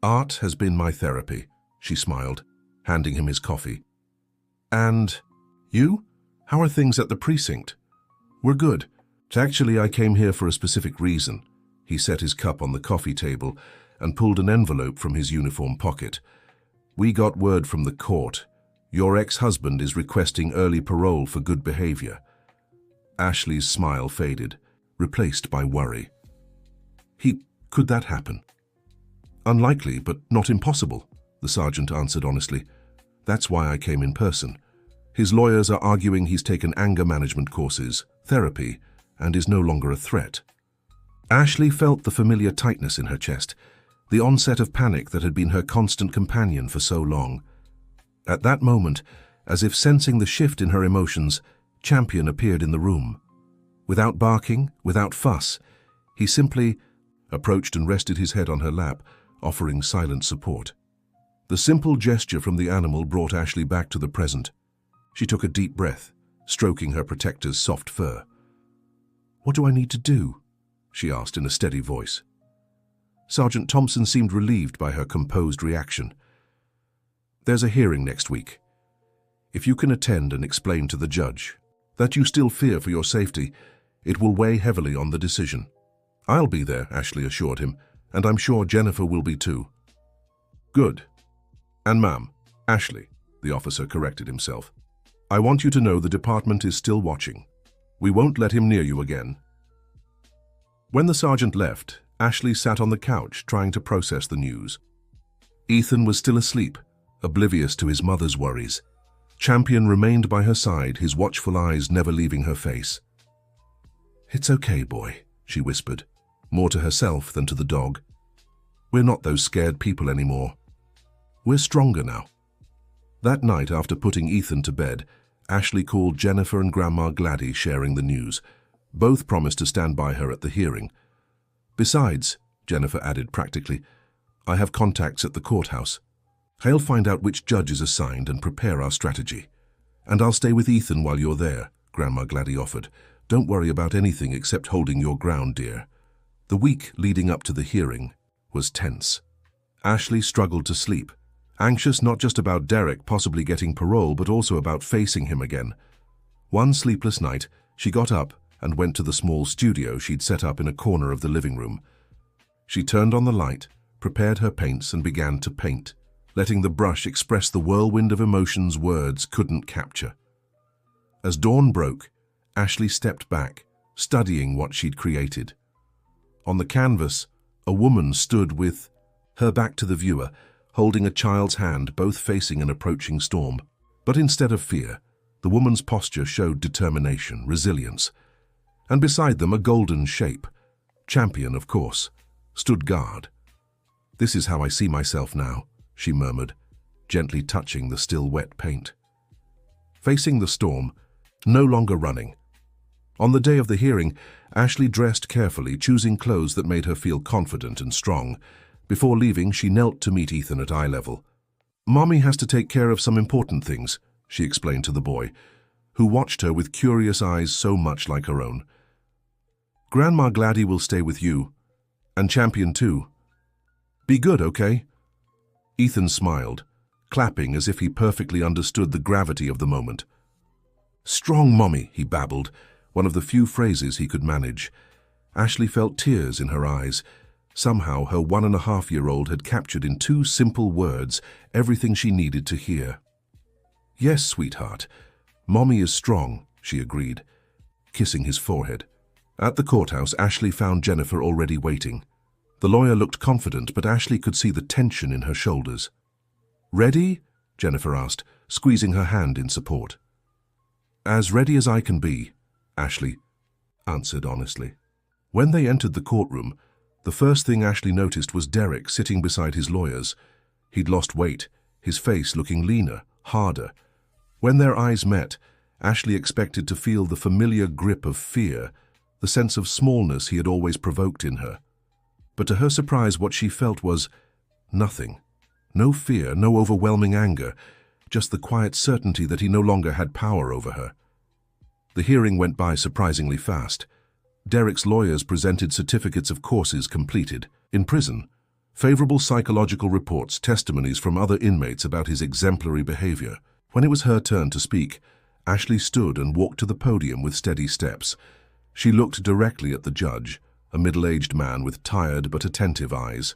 A: Art has been my therapy," she smiled, handing him his coffee. "And you? How are things at the precinct?" "We're good. Actually, I came here for a specific reason." He set his cup on the coffee table and pulled an envelope from his uniform pocket. "We got word from the court. Your ex-husband is requesting early parole for good behavior." Ashley's smile faded, replaced by worry. Could that happen?" "Unlikely, but not impossible," the sergeant answered honestly. "That's why I came in person. His lawyers are arguing he's taken anger management courses, therapy, and is no longer a threat." Ashley felt the familiar tightness in her chest, the onset of panic that had been her constant companion for so long. At that moment, as if sensing the shift in her emotions, Champion appeared in the room. Without barking, without fuss, he simply approached and rested his head on her lap, offering silent support. The simple gesture from the animal brought Ashley back to the present. She took a deep breath, stroking her protector's soft fur. "What do I need to do?" she asked in a steady voice. Sergeant Thompson seemed relieved by her composed reaction. "There's a hearing next week. If you can attend and explain to the judge that you still fear for your safety, it will weigh heavily on the decision." "I'll be there," Ashley assured him, "and I'm sure Jennifer will be too." "Good. And ma'am, Ashley," the officer corrected himself, "I want you to know the department is still watching. We won't let him near you again." When the sergeant left, Ashley sat on the couch trying to process the news. Ethan was still asleep, oblivious to his mother's worries. Champion remained by her side, his watchful eyes never leaving her face. "It's okay, boy," she whispered, more to herself than to the dog. "We're not those scared people anymore. We're stronger now." That night, after putting Ethan to bed, Ashley called Jennifer and Grandma Gladdy, sharing the news. Both promised to stand by her at the hearing. "Besides," Jennifer added practically, "I have contacts at the courthouse. I'll find out which judge is assigned and prepare our strategy. And I'll stay with Ethan while you're there," Grandma Gladdy offered. "Don't worry about anything except holding your ground, dear." The week leading up to the hearing was tense. Ashley struggled to sleep, anxious not just about Derek possibly getting parole, but also about facing him again. One sleepless night, she got up and went to the small studio she'd set up in a corner of the living room. She turned on the light, prepared her paints, and began to paint, letting the brush express the whirlwind of emotions words couldn't capture. As dawn broke, Ashley stepped back, studying what she'd created. On the canvas, a woman stood with her back to the viewer, holding a child's hand, both facing an approaching storm. But instead of fear, the woman's posture showed determination, resilience. And beside them, a golden shape, Champion, of course, stood guard. "This is how I see myself now," she murmured, gently touching the still wet paint. Facing the storm, no longer running. On the day of the hearing, Ashley dressed carefully, choosing clothes that made her feel confident and strong. Before leaving, she knelt to meet Ethan at eye level. "Mommy has to take care of some important things," she explained to the boy, who watched her with curious eyes so much like her own. "Grandma Gladdy will stay with you, and Champion too. Be good, okay?" Ethan smiled, clapping as if he perfectly understood the gravity of the moment. "Strong mommy," he babbled, one of the few phrases he could manage. Ashley felt tears in her eyes. Somehow, her 1.5-year-old had captured in 2 simple words everything she needed to hear. "Yes, sweetheart. Mommy is strong," she agreed, kissing his forehead. At the courthouse, Ashley found Jennifer already waiting. The lawyer looked confident, but Ashley could see the tension in her shoulders. "Ready?" Jennifer asked, squeezing her hand in support. "As ready as I can be," Ashley answered honestly. When they entered the courtroom, the first thing Ashley noticed was Derek sitting beside his lawyers. He'd lost weight, his face looking leaner, harder. When their eyes met, Ashley expected to feel the familiar grip of fear, the sense of smallness he had always provoked in her. But to her surprise, what she felt was nothing. No fear, no overwhelming anger, just the quiet certainty that he no longer had power over her. The hearing went by surprisingly fast. Derek's lawyers presented certificates of courses completed. In prison, favorable psychological reports, testimonies from other inmates about his exemplary behavior. When it was her turn to speak, Ashley stood and walked to the podium with steady steps. She looked directly at the judge, a middle-aged man with tired but attentive eyes.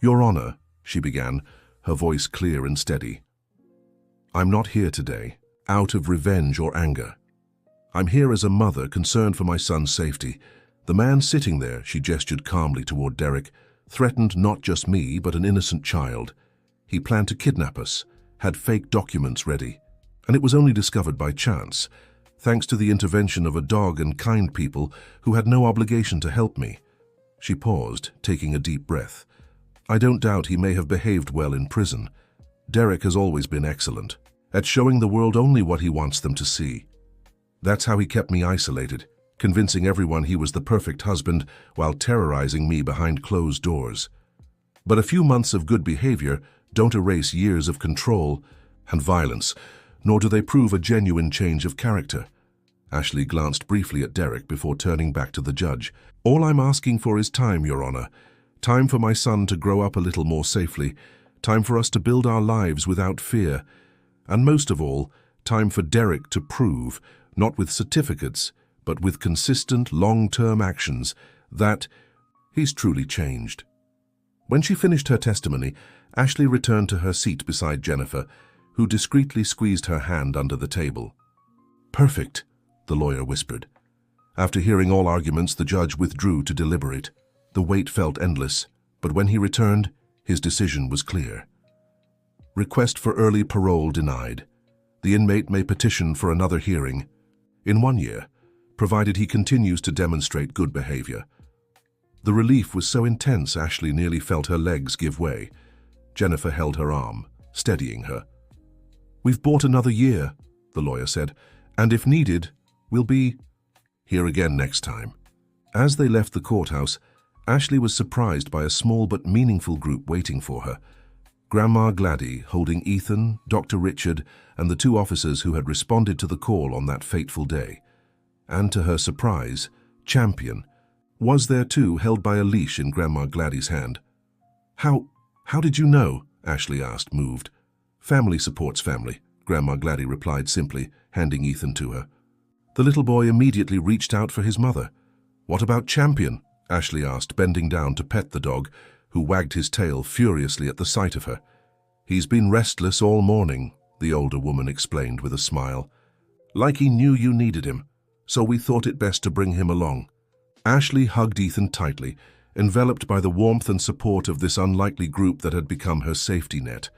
A: "Your Honor," she began, her voice clear and steady. "I'm not here today out of revenge or anger. I'm here as a mother concerned for my son's safety. The man sitting there," she gestured calmly toward Derek, "threatened not just me, but an innocent child. He planned to kidnap us, had fake documents ready, and it was only discovered by chance, thanks to the intervention of a dog and kind people who had no obligation to help me." She paused, taking a deep breath. "I don't doubt he may have behaved well in prison. Derek has always been excellent at showing the world only what he wants them to see. That's how he kept me isolated, convincing everyone he was the perfect husband while terrorizing me behind closed doors. But a few months of good behavior don't erase years of control and violence, nor do they prove a genuine change of character." Ashley glanced briefly at Derek before turning back to the judge. "All I'm asking for is time, Your Honor. Time for my son to grow up a little more safely. Time for us to build our lives without fear. And most of all, time for Derek to prove, not with certificates, but with consistent, long-term actions, that he's truly changed." When she finished her testimony, Ashley returned to her seat beside Jennifer, who discreetly squeezed her hand under the table. "Perfect," the lawyer whispered. After hearing all arguments, the judge withdrew to deliberate. The wait felt endless, but when he returned, his decision was clear. Request for early parole denied. The inmate may petition for another hearing in 1 year, provided he continues to demonstrate good behavior. The relief was so intense Ashley nearly felt her legs give way. Jennifer held her arm, steadying her. "We've bought another year," the lawyer said, "and if needed, we'll be here again next time." As they left the courthouse, Ashley was surprised by a small but meaningful group waiting for her. Grandma Gladdy holding Ethan, Dr. Richard, and the two officers who had responded to the call on that fateful day. And to her surprise, Champion was there too, held by a leash in Grandma Gladdy's hand. How did you know?" Ashley asked, moved. "Family supports family," Grandma Gladdy replied simply, handing Ethan to her. The little boy immediately reached out for his mother. "What about Champion?" Ashley asked, bending down to pet the dog, who wagged his tail furiously at the sight of her. "He's been restless all morning," the older woman explained with a smile. "Like he knew you needed him, so we thought it best to bring him along." Ashley hugged Ethan tightly, enveloped by the warmth and support of this unlikely group that had become her safety net.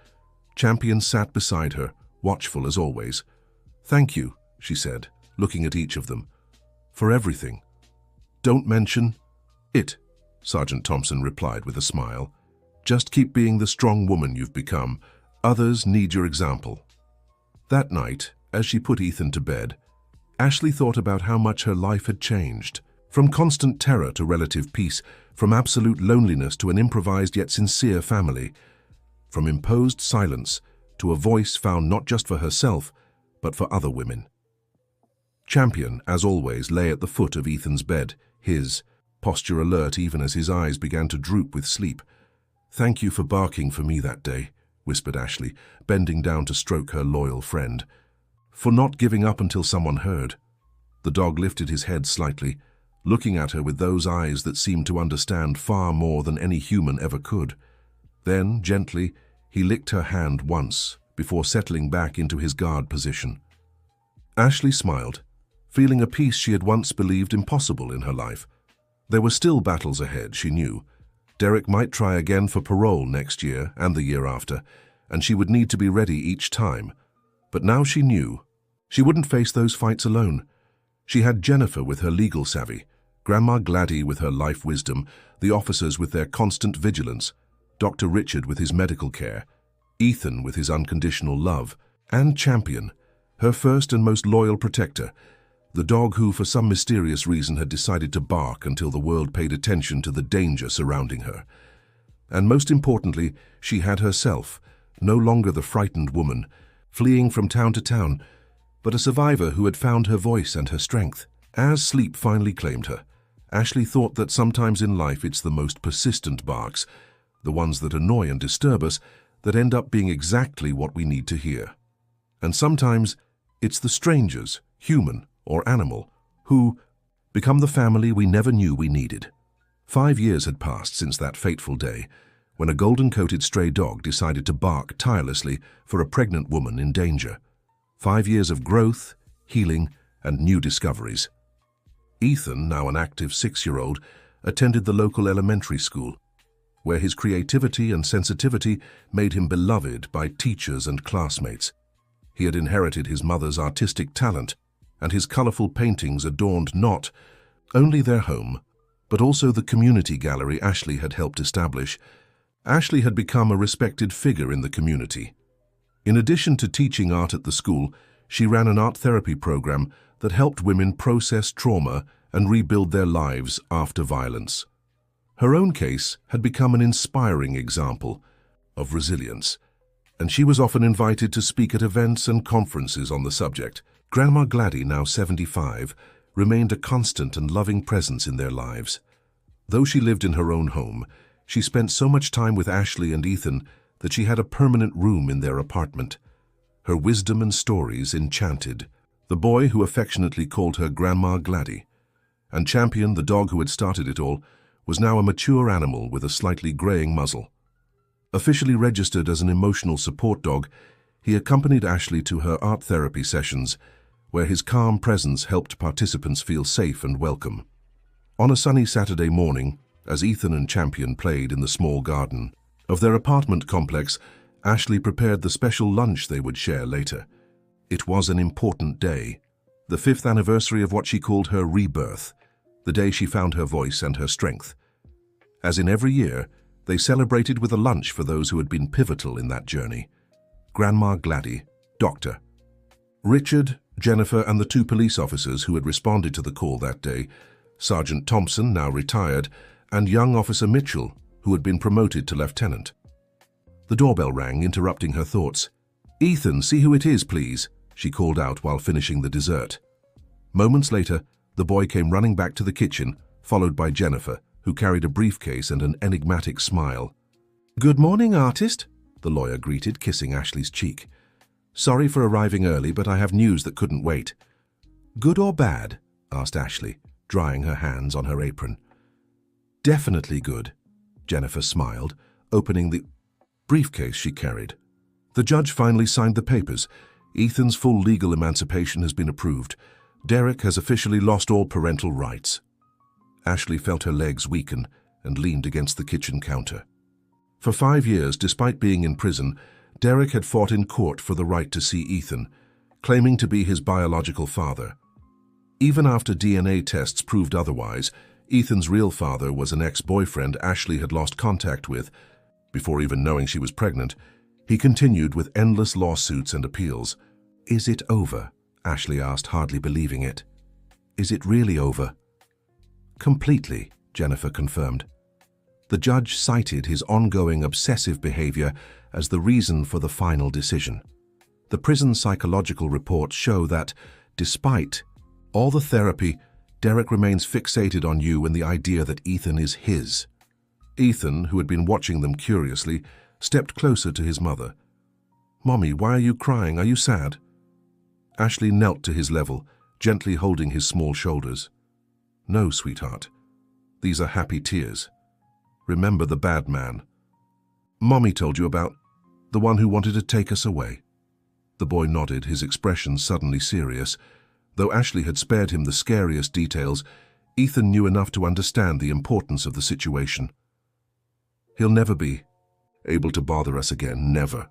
A: Champion sat beside her, watchful as always. "Thank you," she said, looking at each of them, "for everything." "Don't mention it," Sergeant Thompson replied with a smile. "Just keep being the strong woman you've become. Others need your example." That night, as she put Ethan to bed, Ashley thought about how much her life had changed. From constant terror to relative peace, from absolute loneliness to an improvised yet sincere family, from imposed silence to a voice found not just for herself, but for other women. Champion, as always, lay at the foot of Ethan's bed, his posture alert even as his eyes began to droop with sleep. "Thank you for barking for me that day," whispered Ashley, bending down to stroke her loyal friend. "For not giving up until someone heard." The dog lifted his head slightly, looking at her with those eyes that seemed to understand far more than any human ever could. Then, gently, he licked her hand once, before settling back into his guard position. Ashley smiled, feeling a peace she had once believed impossible in her life. There were still battles ahead, she knew. Derek might try again for parole next year and the year after, and she would need to be ready each time. But now she knew she wouldn't face those fights alone. She had Jennifer with her legal savvy, Grandma Gladdy with her life wisdom, the officers with their constant vigilance, Dr. Richard with his medical care, Ethan with his unconditional love, and Champion, her first and most loyal protector, the dog who for some mysterious reason had decided to bark until the world paid attention to the danger surrounding her. And most importantly, she had herself, no longer the frightened woman, fleeing from town to town, but a survivor who had found her voice and her strength. As sleep finally claimed her, Ashley thought that sometimes in life it's the most persistent barks, the ones that annoy and disturb us, that end up being exactly what we need to hear. And sometimes it's the strangers, human or animal, who become the family we never knew we needed. 5 years had passed since that fateful day, when a golden-coated stray dog decided to bark tirelessly for a pregnant woman in danger. 5 years of growth, healing, and new discoveries. Ethan, now an active 6-year-old, attended the local elementary school, where his creativity and sensitivity made him beloved by teachers and classmates. He had inherited his mother's artistic talent, and his colorful paintings adorned not only their home, but also the community gallery Ashley had helped establish. Ashley had become a respected figure in the community. In addition to teaching art at the school, she ran an art therapy program that helped women process trauma and rebuild their lives after violence. Her own case had become an inspiring example of resilience, and she was often invited to speak at events and conferences on the subject. Grandma Gladdy, now 75, remained a constant and loving presence in their lives. Though she lived in her own home, she spent so much time with Ashley and Ethan that she had a permanent room in their apartment. Her wisdom and stories enchanted the boy, who affectionately called her Grandma Gladdy. And Champion, the dog who had started it all, was now a mature animal with a slightly graying muzzle. Officially registered as an emotional support dog, he accompanied Ashley to her art therapy sessions, where his calm presence helped participants feel safe and welcome. On a sunny Saturday morning, as Ethan and Champion played in the small garden of their apartment complex, Ashley prepared the special lunch they would share later. It was an important day, the 5th anniversary of what she called her rebirth, the day she found her voice and her strength. As in every year, they celebrated with a lunch for those who had been pivotal in that journey. Grandma Gladdy, Dr. Richard, Jennifer, and the 2 police officers who had responded to the call that day, Sergeant Thompson, now retired, and young Officer Mitchell, who had been promoted to lieutenant. The doorbell rang, interrupting her thoughts. "Ethan, see who it is, please," she called out while finishing the dessert. Moments later, the boy came running back to the kitchen, followed by Jennifer, who carried a briefcase and an enigmatic smile. "Good morning, artist," the lawyer greeted, kissing Ashley's cheek. "Sorry for arriving early, but I have news that couldn't wait." "Good or bad?" asked Ashley, drying her hands on her apron. "Definitely good," Jennifer smiled, opening the briefcase she carried. The judge finally signed the papers. Ethan's full legal emancipation has been approved. Derek has officially lost all parental rights. Ashley felt her legs weaken and leaned against the kitchen counter. For 5 years, despite being in prison, Derek had fought in court for the right to see Ethan, claiming to be his biological father. Even after DNA tests proved otherwise, Ethan's real father was an ex-boyfriend Ashley had lost contact with. Before even knowing she was pregnant, he continued with endless lawsuits and appeals. "Is it over?" Ashley asked, hardly believing it. "Is it really over?" "Completely," Jennifer confirmed. The judge cited his ongoing obsessive behavior as the reason for the final decision. The prison psychological reports show that, despite all the therapy, Derek remains fixated on you and the idea that Ethan is his. Ethan, who had been watching them curiously, stepped closer to his mother. "Mommy, why are you crying? Are you sad?" Ashley knelt to his level, gently holding his small shoulders. "No, sweetheart. These are happy tears. Remember the bad man. Mommy told you about the one who wanted to take us away." The boy nodded, his expression suddenly serious. Though Ashley had spared him the scariest details, Ethan knew enough to understand the importance of the situation. "He'll never be able to bother us again, never."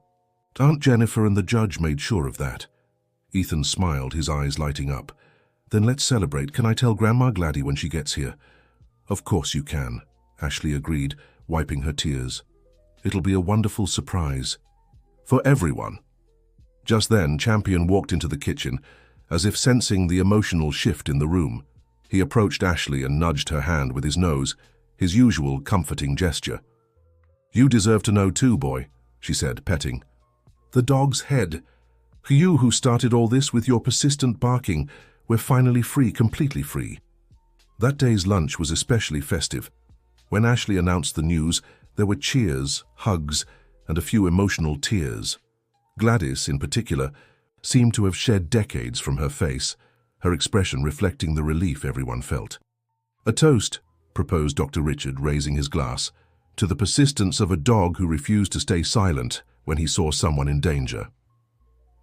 A: Aunt Jennifer and the judge made sure of that. Ethan smiled, his eyes lighting up. "Then let's celebrate. Can I tell Grandma Gladdy when she gets here?" "Of course you can," Ashley agreed, wiping her tears. "It'll be a wonderful surprise. For everyone." Just then, Champion walked into the kitchen, as if sensing the emotional shift in the room. He approached Ashley and nudged her hand with his nose, his usual comforting gesture. "You deserve to know too, boy," she said, petting. "The dog's head. You who started all this with your persistent barking. We're finally free, completely free." That day's lunch was especially festive. When Ashley announced the news, there were cheers, hugs, and a few emotional tears. Gladys, in particular, seemed to have shed decades from her face, her expression reflecting the relief everyone felt. "A toast," proposed Dr. Richard, raising his glass, "to the persistence of a dog who refused to stay silent when he saw someone in danger.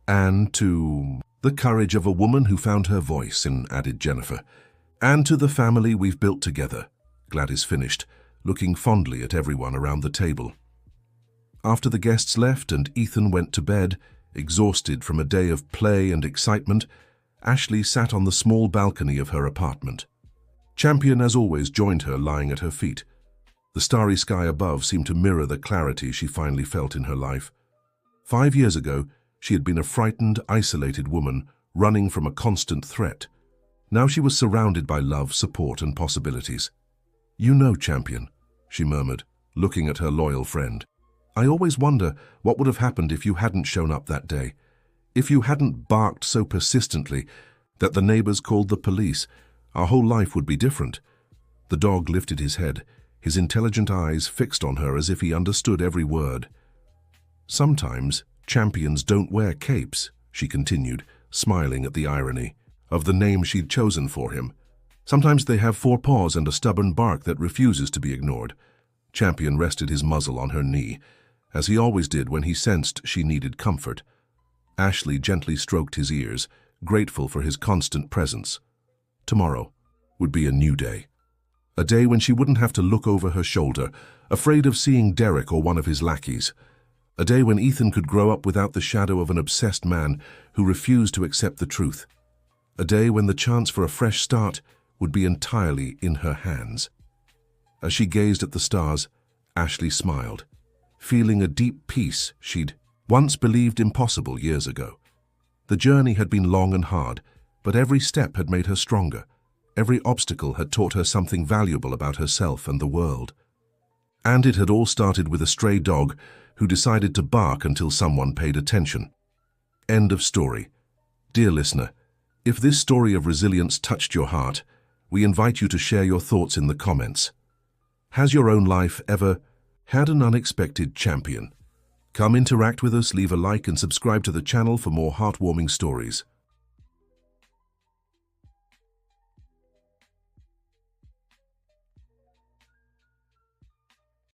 A: And to the courage of a woman who found her voice," added Jennifer. "And to the family we've built together," Gladys finished, looking fondly at everyone around the table. After the guests left and Ethan went to bed, exhausted from a day of play and excitement, Ashley sat on the small balcony of her apartment. Champion, as always, joined her, lying at her feet. The starry sky above seemed to mirror the clarity she finally felt in her life. 5 years ago, she had been a frightened, isolated woman, running from a constant threat. Now she was surrounded by love, support, and possibilities. "You know, Champion," she murmured, looking at her loyal friend. "I always wonder what would have happened if you hadn't shown up that day. If you hadn't barked so persistently that the neighbors called the police, our whole life would be different." The dog lifted his head, his intelligent eyes fixed on her as if he understood every word. "Sometimes champions don't wear capes," she continued, smiling at the irony of the name she'd chosen for him. "Sometimes they have 4 paws and a stubborn bark that refuses to be ignored." Champion rested his muzzle on her knee, as he always did when he sensed she needed comfort. Ashley gently stroked his ears, grateful for his constant presence. Tomorrow would be a new day. A day when she wouldn't have to look over her shoulder, afraid of seeing Derek or one of his lackeys. A day when Ethan could grow up without the shadow of an obsessed man who refused to accept the truth. A day when the chance for a fresh start would be entirely in her hands. As she gazed at the stars, Ashley smiled, feeling a deep peace she'd once believed impossible years ago. The journey had been long and hard, but every step had made her stronger. Every obstacle had taught her something valuable about herself and the world. And it had all started with a stray dog who decided to bark until someone paid attention. End of story. Dear listener, if this story of resilience touched your heart, we invite you to share your thoughts in the comments. Has your own life ever had an unexpected champion? Come interact with us, leave a like and subscribe to the channel for more heartwarming stories.